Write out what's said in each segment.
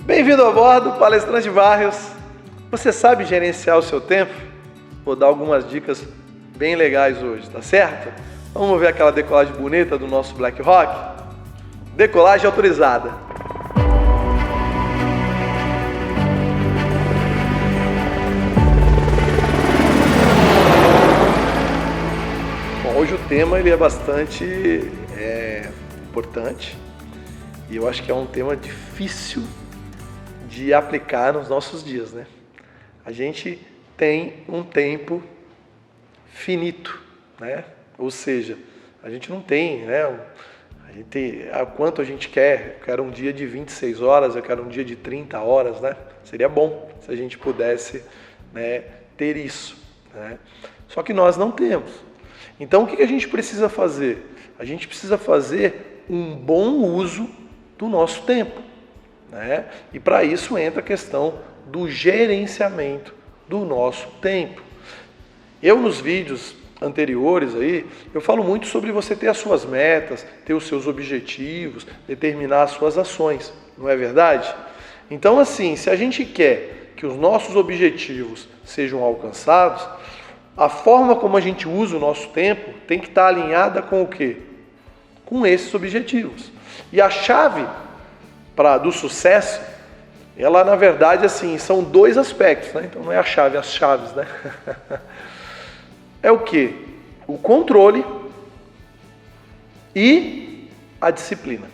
Bem-vindo a bordo, palestrante Barrios. Você sabe gerenciar o seu tempo? Vou dar algumas dicas bem legais hoje, tá certo? Vamos ver aquela decolagem bonita do nosso Black Rock? Decolagem autorizada. Bom, hoje o tema ele é bastante importante e eu acho que é um tema difícil de aplicar nos nossos dias, né? A gente tem um tempo finito, né? Ou seja, a gente não tem, né? Quanto a gente quer, eu quero um dia de 26 horas, eu quero um dia de 30 horas, né? Seria bom se a gente pudesse, né, ter isso, né? Só que nós não temos. Então o que a gente precisa fazer? A gente precisa fazer um bom uso do nosso tempo, né? E para isso entra a questão do gerenciamento do nosso tempo. Eu nos vídeos anteriores aí, eu falo muito sobre você ter as suas metas, ter os seus objetivos, determinar as suas ações, não é verdade? Então assim, se a gente quer que os nossos objetivos sejam alcançados, a forma como a gente usa o nosso tempo tem que estar alinhada com o quê? Com esses objetivos. E a chave do sucesso, ela na verdade assim, são dois aspectos, né? Então não é a chave, as chaves, né? É o quê? O controle e a disciplina.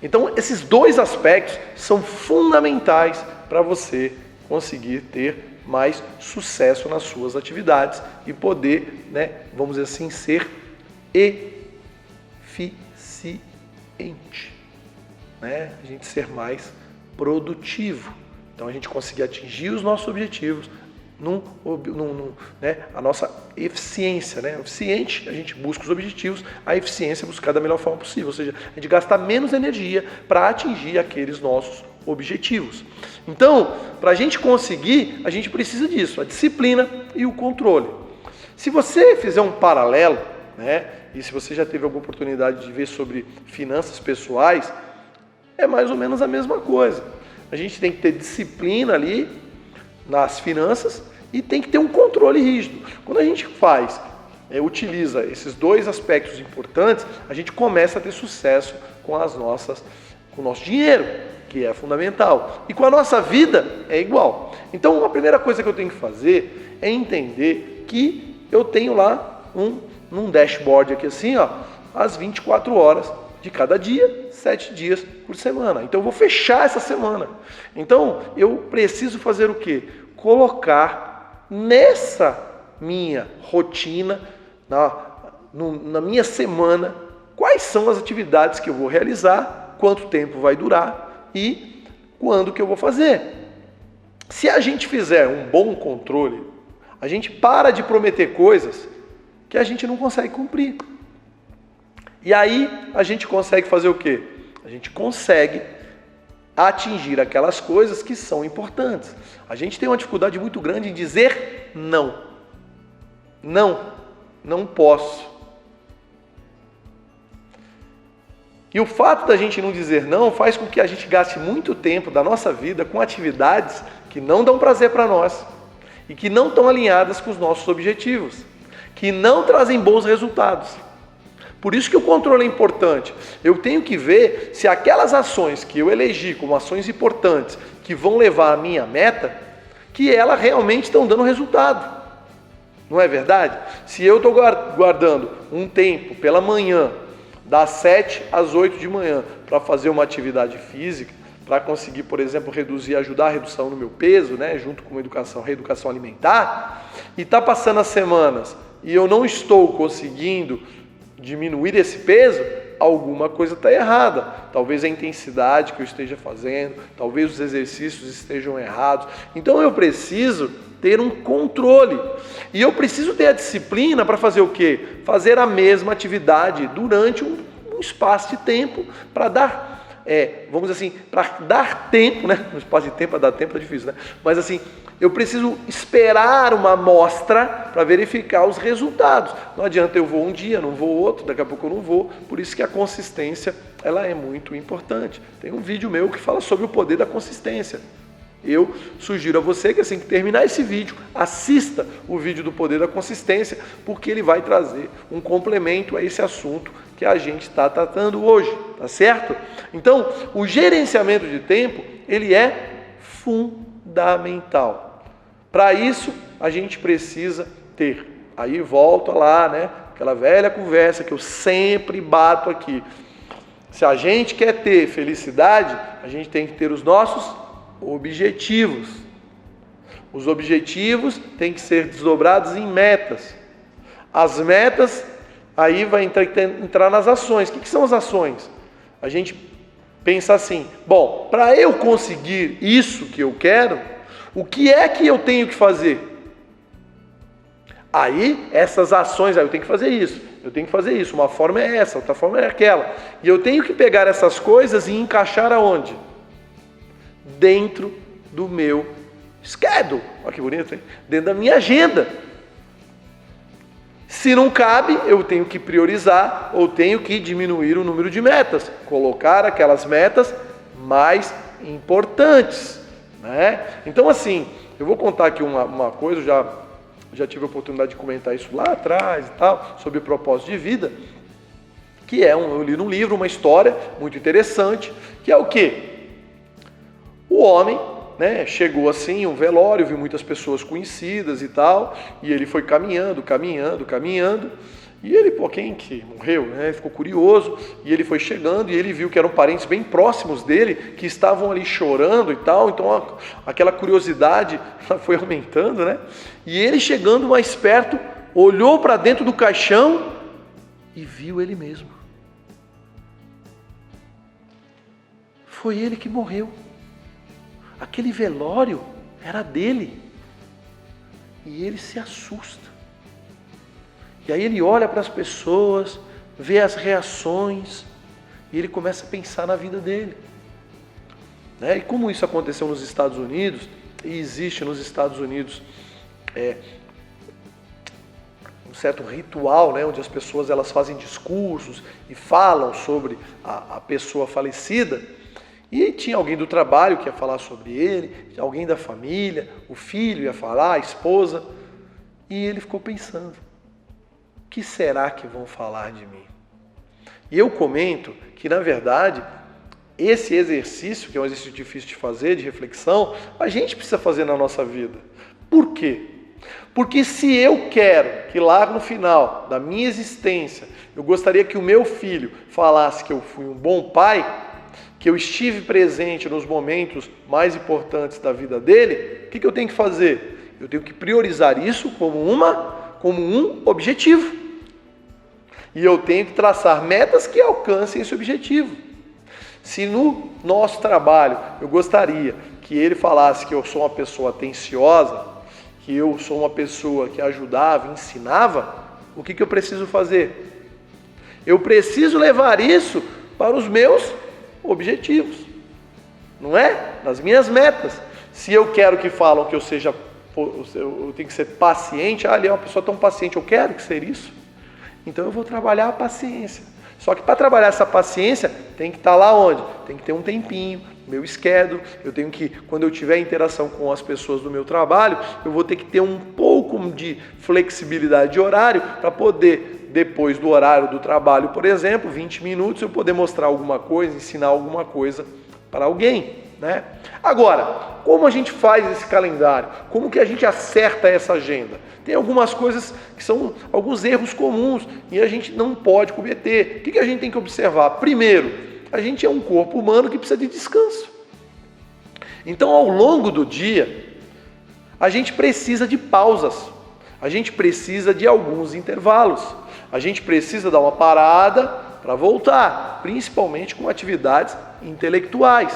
Então esses dois aspectos são fundamentais para você conseguir ter mais sucesso nas suas atividades e poder, né, vamos dizer assim, ser eficiente, né? A gente ser mais produtivo. Então a gente conseguir atingir os nossos objetivos, né, a nossa eficiência, né? Eficiente, a gente busca os objetivos, a eficiência é buscar da melhor forma possível, ou seja, a gente gasta menos energia para atingir aqueles nossos objetivos. Então, para a gente conseguir, a gente precisa disso, a disciplina e o controle. Se você fizer um paralelo, né, e se você já teve alguma oportunidade de ver sobre finanças pessoais, é mais ou menos a mesma coisa. A gente tem que ter disciplina ali nas finanças e tem que ter um controle rígido. Quando a gente utiliza esses dois aspectos importantes, a gente começa a ter sucesso com o nosso dinheiro, que é fundamental. E com a nossa vida é igual. Então, a primeira coisa que eu tenho que fazer é entender que eu tenho lá num dashboard aqui assim, ó, as 24 horas de cada dia, 7 dias por semana. Então eu vou fechar essa semana. Então eu preciso fazer o quê? Colocar nessa minha rotina, na minha semana, quais são as atividades que eu vou realizar, quanto tempo vai durar e quando que eu vou fazer. Se a gente fizer um bom controle, a gente para de prometer coisas que a gente não consegue cumprir. E aí a gente consegue fazer o quê? A gente consegue atingir aquelas coisas que são importantes. A gente tem uma dificuldade muito grande em dizer não. Não posso. E o fato da gente não dizer não faz com que a gente gaste muito tempo da nossa vida com atividades que não dão prazer para nós e que não estão alinhadas com os nossos objetivos, que não trazem bons resultados. Por isso que o controle é importante. Eu tenho que ver se aquelas ações que eu elegi como ações importantes, que vão levar à minha meta, que elas realmente estão dando resultado. Não é verdade? Se eu estou guardando um tempo pela manhã, das 7 às 8 de manhã, para fazer uma atividade física, para conseguir, por exemplo, ajudar a redução no meu peso, né, junto com reeducação alimentar, e está passando as semanas e eu não estou conseguindo diminuir esse peso, alguma coisa está errada. Talvez a intensidade que eu esteja fazendo, talvez os exercícios estejam errados. Então eu preciso ter um controle. E eu preciso ter a disciplina para fazer o quê? Fazer a mesma atividade durante um espaço de tempo para dar vamos dizer assim, para dar tempo, né? No espaço de tempo, dar tempo é difícil, né? Mas assim, eu preciso esperar uma amostra para verificar os resultados. Não adianta eu vou um dia, não vou outro, daqui a pouco eu não vou. Por isso que a consistência, ela é muito importante. Tem um vídeo meu que fala sobre o poder da consistência. Eu sugiro a você que assim que terminar esse vídeo, assista o vídeo do poder da consistência, porque ele vai trazer um complemento a esse assunto que a gente está tratando hoje, tá certo? Então, o gerenciamento de tempo, ele é fundamental. Para isso, a gente precisa ter. Aí volta lá, né? Aquela velha conversa que eu sempre bato aqui. Se a gente quer ter felicidade, a gente tem que ter os nossos objetivos. Os objetivos têm que ser desdobrados em metas. As metas, aí vai entrar nas ações. O que são as ações? A gente pensa assim, bom, para eu conseguir isso que eu quero, o que é que eu tenho que fazer? Aí, essas ações, eu tenho que fazer isso, eu tenho que fazer isso, uma forma é essa, outra forma é aquela. E eu tenho que pegar essas coisas e encaixar aonde? Dentro do meu schedule. Olha que bonito, hein? Dentro da minha agenda. Se não cabe, eu tenho que priorizar ou tenho que diminuir o número de metas. Colocar aquelas metas mais importantes, né? Então assim, eu vou contar aqui uma coisa, já tive a oportunidade de comentar isso lá atrás e tal, sobre propósito de vida, que eu li num livro uma história muito interessante, que é o quê? O homem, né, chegou assim, um velório, viu muitas pessoas conhecidas e tal, e ele foi caminhando, e ele, quem que morreu, né, ficou curioso, e ele foi chegando, e ele viu que eram parentes bem próximos dele, que estavam ali chorando e tal, então aquela curiosidade foi aumentando, né, e ele chegando mais perto, olhou para dentro do caixão e viu ele mesmo. Foi ele que morreu. Aquele velório era dele. E ele se assusta. E aí ele olha para as pessoas, vê as reações, e ele começa a pensar na vida dele. E como isso aconteceu nos Estados Unidos, e existe nos Estados Unidos um certo ritual, né, onde as pessoas elas fazem discursos e falam sobre a pessoa falecida. E tinha alguém do trabalho que ia falar sobre ele, alguém da família, o filho ia falar, a esposa. E ele ficou pensando, o que será que vão falar de mim? E eu comento que, na verdade, esse exercício, que é um exercício difícil de fazer, de reflexão, a gente precisa fazer na nossa vida. Por quê? Porque se eu quero que lá no final da minha existência, eu gostaria que o meu filho falasse que eu fui um bom pai, que eu estive presente nos momentos mais importantes da vida dele, o que eu tenho que fazer? Eu tenho que priorizar isso como um objetivo. E eu tenho que traçar metas que alcancem esse objetivo. Se no nosso trabalho eu gostaria que ele falasse que eu sou uma pessoa atenciosa, que eu sou uma pessoa que ajudava, ensinava, o que eu preciso fazer? Eu preciso levar isso para os meus objetivos, não é? Nas minhas metas. Se eu quero que falam que eu tenho que ser paciente, ali é uma pessoa tão paciente, eu quero que seja isso, então eu vou trabalhar a paciência. Só que para trabalhar essa paciência, tem que estar lá onde? Tem que ter um tempinho, meu schedule, eu tenho que, quando eu tiver interação com as pessoas do meu trabalho, eu vou ter que ter um pouco de flexibilidade de horário para poder, depois do horário do trabalho, por exemplo, 20 minutos, eu poder mostrar alguma coisa, ensinar alguma coisa para alguém, né? Agora, como a gente faz esse calendário? Como que a gente acerta essa agenda? Tem algumas coisas que são alguns erros comuns e a gente não pode cometer. O que a gente tem que observar? Primeiro, a gente é um corpo humano que precisa de descanso. Então, ao longo do dia, a gente precisa de pausas. A gente precisa de alguns intervalos. A gente precisa dar uma parada para voltar, principalmente com atividades intelectuais.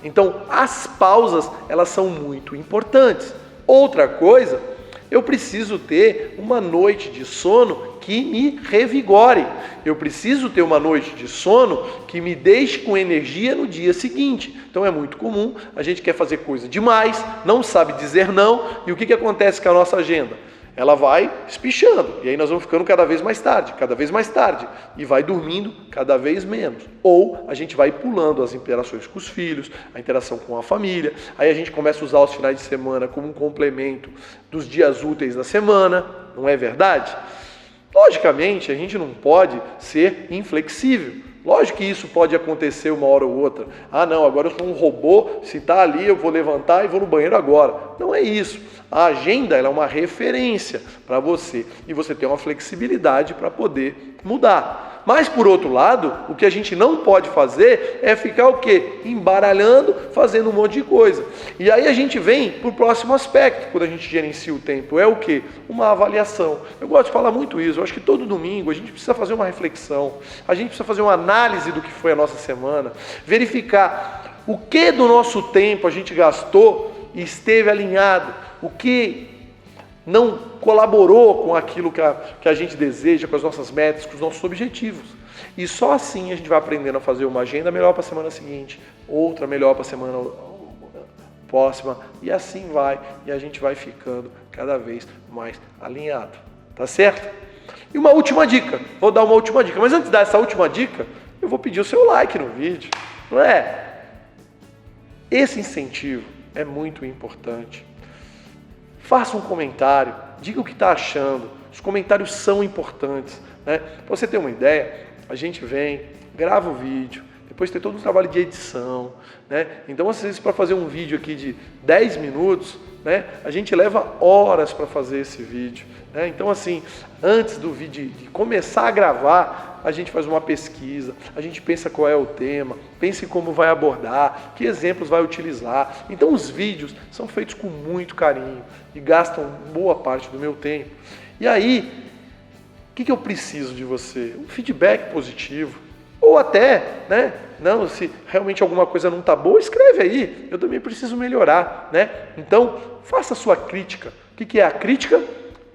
Então, as pausas, elas são muito importantes. Outra coisa eu preciso ter uma noite de sono que me revigore. Eu preciso ter uma noite de sono que me deixe com energia no dia seguinte. Então é muito comum, a gente quer fazer coisa demais, não sabe dizer não, e o que acontece com a nossa agenda? Ela vai espichando, e aí nós vamos ficando cada vez mais tarde, e vai dormindo cada vez menos. Ou a gente vai pulando as interações com os filhos, a interação com a família, aí a gente começa a usar os finais de semana como um complemento dos dias úteis da semana, não é verdade? Logicamente, a gente não pode ser inflexível. Lógico que isso pode acontecer uma hora ou outra. Ah, não, agora eu sou um robô, se está ali eu vou levantar e vou no banheiro agora. Não é isso. A agenda ela é uma referência para você e você tem uma flexibilidade para poder mudar. Mas, por outro lado, o que a gente não pode fazer é ficar o quê? Embaralhando, fazendo um monte de coisa. E aí a gente vem para o próximo aspecto, quando a gente gerencia o tempo, é o quê? Uma avaliação. Eu gosto de falar muito isso, eu acho que todo domingo a gente precisa fazer uma reflexão, a gente precisa fazer uma análise do que foi a nossa semana, verificar o que do nosso tempo a gente gastou e esteve alinhado, o que não colaborou com aquilo que a gente deseja, com as nossas metas, com os nossos objetivos. E só assim a gente vai aprendendo a fazer uma agenda melhor para a semana seguinte, outra melhor para a semana próxima, e assim vai, e a gente vai ficando cada vez mais alinhado. Tá certo? E uma última dica, vou dar uma última dica, mas antes de dar essa última dica, eu vou pedir o seu like no vídeo, não é? Esse incentivo é muito importante. Faça um comentário, diga o que está achando. Os comentários são importantes, né? Para você ter uma ideia, a gente vem, grava o vídeo, depois tem todo um trabalho de edição, né? Então, às vezes, para fazer um vídeo aqui de 10 minutos, né, a gente leva horas para fazer esse vídeo, né? Então, assim, antes do vídeo de começar a gravar, a gente faz uma pesquisa, a gente pensa qual é o tema, pensa em como vai abordar, que exemplos vai utilizar. Então, os vídeos são feitos com muito carinho e gastam boa parte do meu tempo. E aí, o que eu preciso de você? Um feedback positivo. Ou até, né? Não, se realmente alguma coisa não está boa, escreve aí. Eu também preciso melhorar, né? Então, faça a sua crítica. O que é a crítica?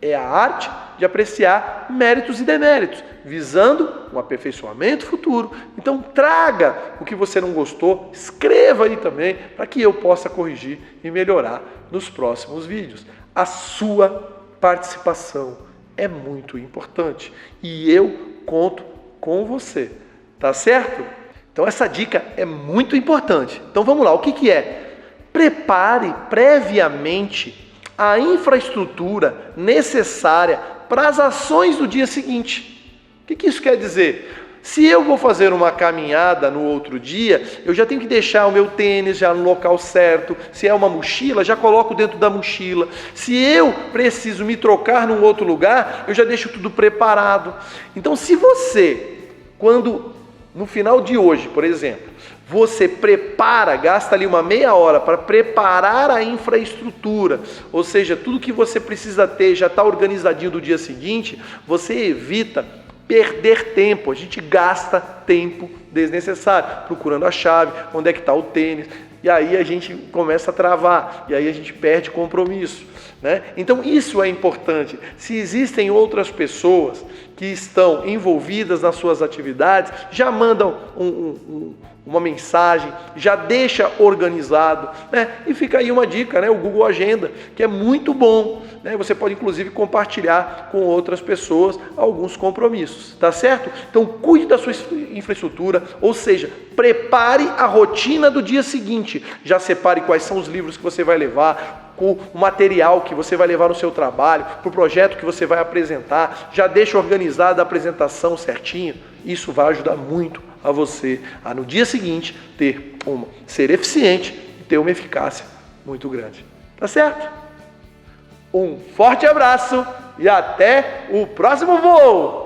É a arte de apreciar méritos e deméritos, visando um aperfeiçoamento futuro. Então, traga o que você não gostou, escreva aí também, para que eu possa corrigir e melhorar nos próximos vídeos. A sua participação é muito importante e eu conto com você. Tá certo? Então essa dica é muito importante. Então vamos lá, o que é? Prepare previamente a infraestrutura necessária para as ações do dia seguinte. O que isso quer dizer? Se eu vou fazer uma caminhada no outro dia, eu já tenho que deixar o meu tênis já no local certo. Se é uma mochila, já coloco dentro da mochila. Se eu preciso me trocar num outro lugar, eu já deixo tudo preparado. Então se você, quando no final de hoje, por exemplo, você prepara, gasta ali uma meia hora para preparar a infraestrutura, ou seja, tudo que você precisa ter já está organizadinho do dia seguinte, você evita perder tempo. A gente gasta tempo desnecessário, procurando a chave, onde é que está o tênis, e aí a gente começa a travar, e aí a gente perde compromisso, né? Então isso é importante. Se existem outras pessoas que estão envolvidas nas suas atividades, já mandam uma mensagem, já deixa organizado, né? E fica aí uma dica, né? O Google Agenda, que é muito bom, né? Você pode inclusive compartilhar com outras pessoas alguns compromissos, tá certo? Então cuide da sua infraestrutura, ou seja, prepare a rotina do dia seguinte, já separe quais são os livros que você vai levar, com o material que você vai levar no seu trabalho, para o projeto que você vai apresentar, já deixa organizada a apresentação certinho. Isso vai ajudar muito a você a no dia seguinte ser eficiente e ter uma eficácia muito grande. Tá certo? Um forte abraço e até o próximo voo!